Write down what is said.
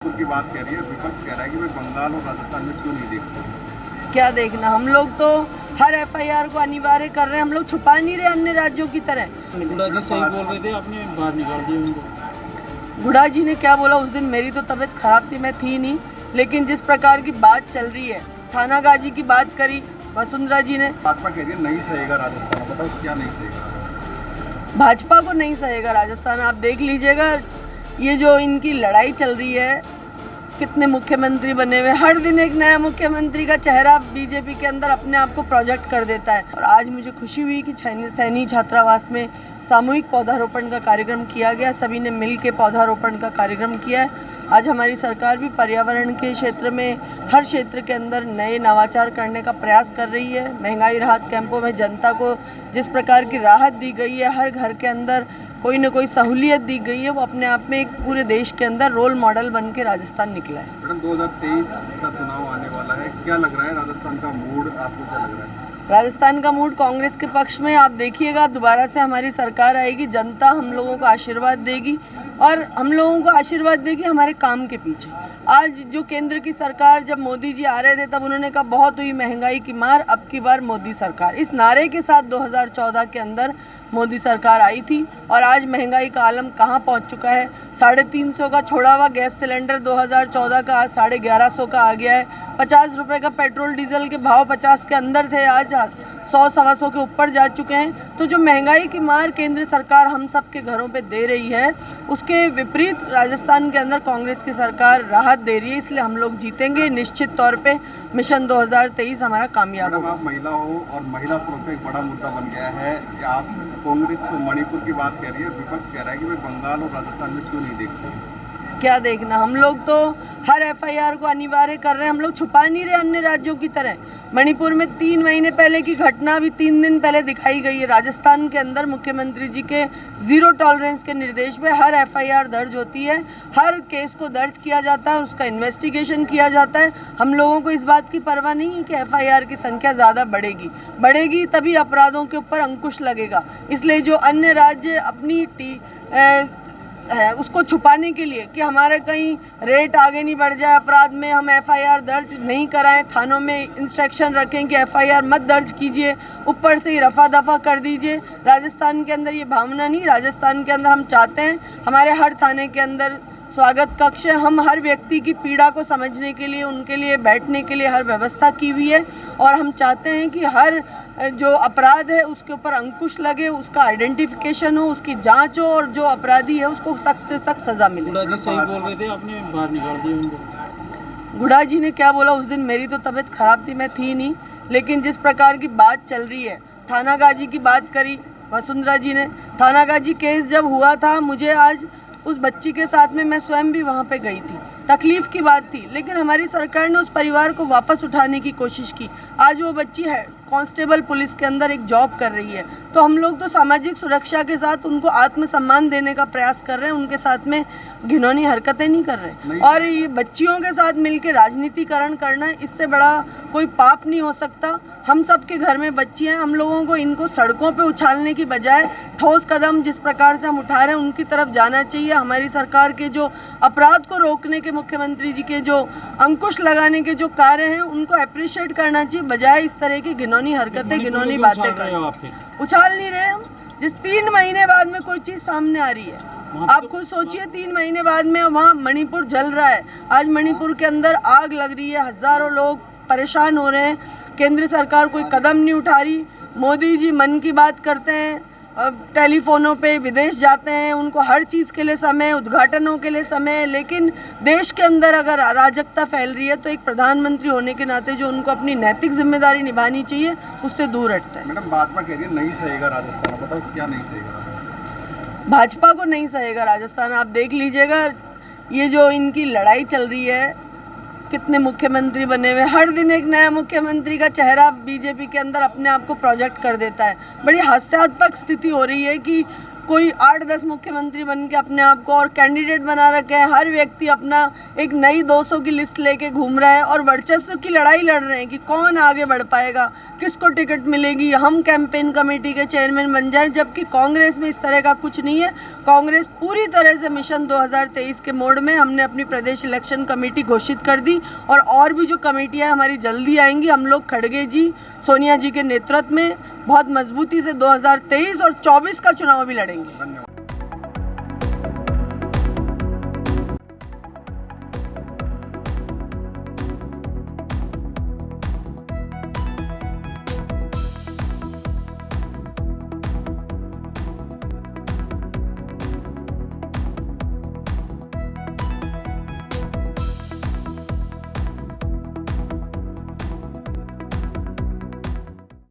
की बात कह रही है, विपक्ष कह रहा है कि भाई बंगाल और राजस्थान में क्यों नहीं देखते। क्या देखना, हम लोग तो हर एफआईआर को अनिवार्य कर रहे हैं। हम लोग छुपा नहीं रहे अन्य राज्यों की तरह। गुड़ा जी सही बोल रहे थे, आपने बाहर निकाल दिया उनको। गुड़ा जी ने क्या बोला उस दिन, मेरी तो तबीयत खराब थी, मैं थी नहीं, लेकिन जिस प्रकार की बात चल रही है, थानागाजी की बात करी वसुंधरा जी ने। भाजपा कह रही है नहीं सहेगा राजस्थान, बताओ क्या नहीं सहेगा। भाजपा को नहीं सहेगा राजस्थान। आप देख लीजिएगा, ये जो इनकी लड़ाई चल रही है, कितने मुख्यमंत्री बने हुए, हर दिन एक नया मुख्यमंत्री का चेहरा बीजेपी के अंदर अपने आप को प्रोजेक्ट कर देता है। और आज मुझे खुशी हुई कि सैनी छात्रावास में सामूहिक पौधारोपण का कार्यक्रम किया गया। सभी ने मिल के पौधारोपण का कार्यक्रम किया है। आज हमारी सरकार भी पर्यावरण के क्षेत्र में हर क्षेत्र के अंदर नए नवाचार करने का प्रयास कर रही है। महंगाई राहत कैंपों में जनता को जिस प्रकार की राहत दी गई है, हर घर के अंदर कोई न कोई सहूलियत दी गई है, वो अपने आप में एक पूरे देश के अंदर रोल मॉडल बन के राजस्थान निकला है। मैडम 2023 का चुनाव आने वाला है, क्या लग रहा है राजस्थान का मूड, आपको क्या लग रहा है? राजस्थान का मूड कांग्रेस के पक्ष में। आप देखिएगा, दोबारा से हमारी सरकार आएगी, जनता हम लोगों को आशीर्वाद देगी और हम लोगों को आशीर्वाद देगी हमारे काम के पीछे। आज जो केंद्र की सरकार, जब मोदी जी आ रहे थे तब उन्होंने कहा बहुत हुई महंगाई की मार, अब की बार मोदी सरकार। इस नारे के साथ 2014 के अंदर मोदी सरकार आई थी और आज महंगाई का आलम कहाँ पहुँच चुका है। 350 का छोड़ा हुआ गैस सिलेंडर 2014 का आज 1150 का आ गया है। 50 रुपये का पेट्रोल डीजल के भाव 50 के अंदर थे, आज 100-125 के ऊपर जा चुके हैं। तो जो महंगाई की मार केंद्र सरकार हम सब के घरों पे दे रही है, उसके विपरीत राजस्थान के अंदर कांग्रेस की सरकार राहत दे रही है। इसलिए हम लोग जीतेंगे निश्चित तौर पे। मिशन 2023 हमारा कामयाब होगा। आप महिला हो और महिला सुरक्षा एक बड़ा मुद्दा बन गया है कि आप कांग्रेस तो मणिपुर की बात कह रही है, विपक्ष कह रहा है कि भाई बंगाल और राजस्थान में क्यों नहीं देखते। क्या देखना, हम लोग तो हर एफआईआर को अनिवार्य कर रहे हैं। हम लोग छुपा नहीं रहे अन्य राज्यों की तरह। मणिपुर में 3 महीने पहले की घटना अभी 3 दिन पहले दिखाई गई है। राजस्थान के अंदर मुख्यमंत्री जी के जीरो टॉलरेंस के निर्देश पे हर एफआईआर दर्ज होती है, हर केस को दर्ज किया जाता है, उसका इन्वेस्टिगेशन किया जाता है। हम लोगों को इस बात की परवाह नहीं है कि एफआईआर की संख्या ज़्यादा बढ़ेगी तभी अपराधों के ऊपर अंकुश लगेगा। इसलिए जो अन्य राज्य अपनी है उसको छुपाने के लिए कि हमारे कहीं रेट आगे नहीं बढ़ जाए अपराध में, हम एफआईआर दर्ज नहीं कराएं, थानों में इंस्ट्रक्शन रखें कि एफआईआर मत दर्ज कीजिए, ऊपर से ही रफा दफा कर दीजिए। राजस्थान के अंदर ये भावना नहीं। राजस्थान के अंदर हम चाहते हैं हमारे हर थाने के अंदर स्वागत कक्ष है। हम हर व्यक्ति की पीड़ा को समझने के लिए, उनके लिए बैठने के लिए हर व्यवस्था की हुई है और हम चाहते हैं कि हर जो अपराध है उसके ऊपर अंकुश लगे, उसका आइडेंटिफिकेशन हो, उसकी जांच हो और जो अपराधी है उसको सख्त से सख्त सजा मिले। गुड़ा जी सही बोल रहे थे, आपने बाहर निकाल दिया उनको। गुड़ा जी ने क्या बोला उस दिन, मेरी तो तबीयत खराब थी, मैं थी नहीं, लेकिन जिस प्रकार की बात चल रही है, थानागाजी की बात करी वसुंधरा जी ने। थानागाजी केस जब हुआ था, मुझे आज उस बच्ची के साथ में, मैं स्वयं भी वहाँ पे गई थी, तकलीफ़ की बात थी, लेकिन हमारी सरकार ने उस परिवार को वापस उठाने की कोशिश की। आज वो बच्ची है कांस्टेबल पुलिस के अंदर एक जॉब कर रही है। तो हम लोग तो सामाजिक सुरक्षा के साथ उनको आत्मसम्मान देने का प्रयास कर रहे हैं, उनके साथ में घिनौनी हरकतें नहीं कर रहे। और ये बच्चियों के साथ मिलकर राजनीतिकरण करना, इससे बड़ा कोई पाप नहीं हो सकता। हम सब के घर में बच्ची हैं, हम लोगों को इनको सड़कों पे उछालने की बजाय ठोस कदम जिस प्रकार से हम उठा रहे हैं उनकी तरफ जाना चाहिए। हमारी सरकार के जो अपराध को रोकने के, मुख्यमंत्री जी के जो अंकुश लगाने के जो कार्य हैं उनको अप्रिशिएट करना चाहिए, बजाय इस तरह की घिनौनी हरकतें, घिनौनी बातें करना। उछाल नहीं रहे हम। जिस 3 महीने बाद में कोई चीज़ सामने आ रही है, आप खुद सोचिए, 3 महीने बाद में वहाँ मणिपुर जल रहा है। आज मणिपुर के अंदर आग लग रही है, हज़ारों लोग परेशान हो रहे हैं, केंद्र सरकार कोई कदम नहीं उठा रही। मोदी जी मन की बात करते हैं, टेलीफोनों पे विदेश जाते हैं, उनको हर चीज़ के लिए समय, उद्घाटनों के लिए समय, लेकिन देश के अंदर अगर अराजकता फैल रही है तो एक प्रधानमंत्री होने के नाते जो उनको अपनी नैतिक जिम्मेदारी निभानी चाहिए उससे दूर हटता है। मैडम भाजपा कह रही है नहीं सहेगा राजस्थान, बताओ क्या नहीं सहेगा। भाजपा को नहीं सहेगा राजस्थान। आप देख लीजिएगा, ये जो इनकी लड़ाई चल रही है, कितने मुख्यमंत्री बने हुए, हर दिन एक नया मुख्यमंत्री का चेहरा बीजेपी के अंदर अपने आप को प्रोजेक्ट कर देता है। बड़ी हास्यास्पद स्थिति हो रही है कि कोई 8-10 मुख्यमंत्री बन के अपने आप को और कैंडिडेट बना रखे हैं। हर व्यक्ति अपना एक नई 200 की लिस्ट लेके घूम रहा है और वर्चस्व की लड़ाई लड़ रहे हैं कि कौन आगे बढ़ पाएगा, किसको टिकट मिलेगी, हम कैंपेन कमेटी के चेयरमैन बन जाएं। जबकि कांग्रेस में इस तरह का कुछ नहीं है। कांग्रेस पूरी तरह से मिशन 2023 के मोड में, हमने अपनी प्रदेश इलेक्शन कमेटी घोषित कर दी और भी जो कमेटियाँ हमारी जल्दी आएंगी। हम लोग खड़गे जी, सोनिया जी के नेतृत्व में बहुत मजबूती से 2023 और 24 का चुनाव भी लड़ेंगे। धन्यवाद।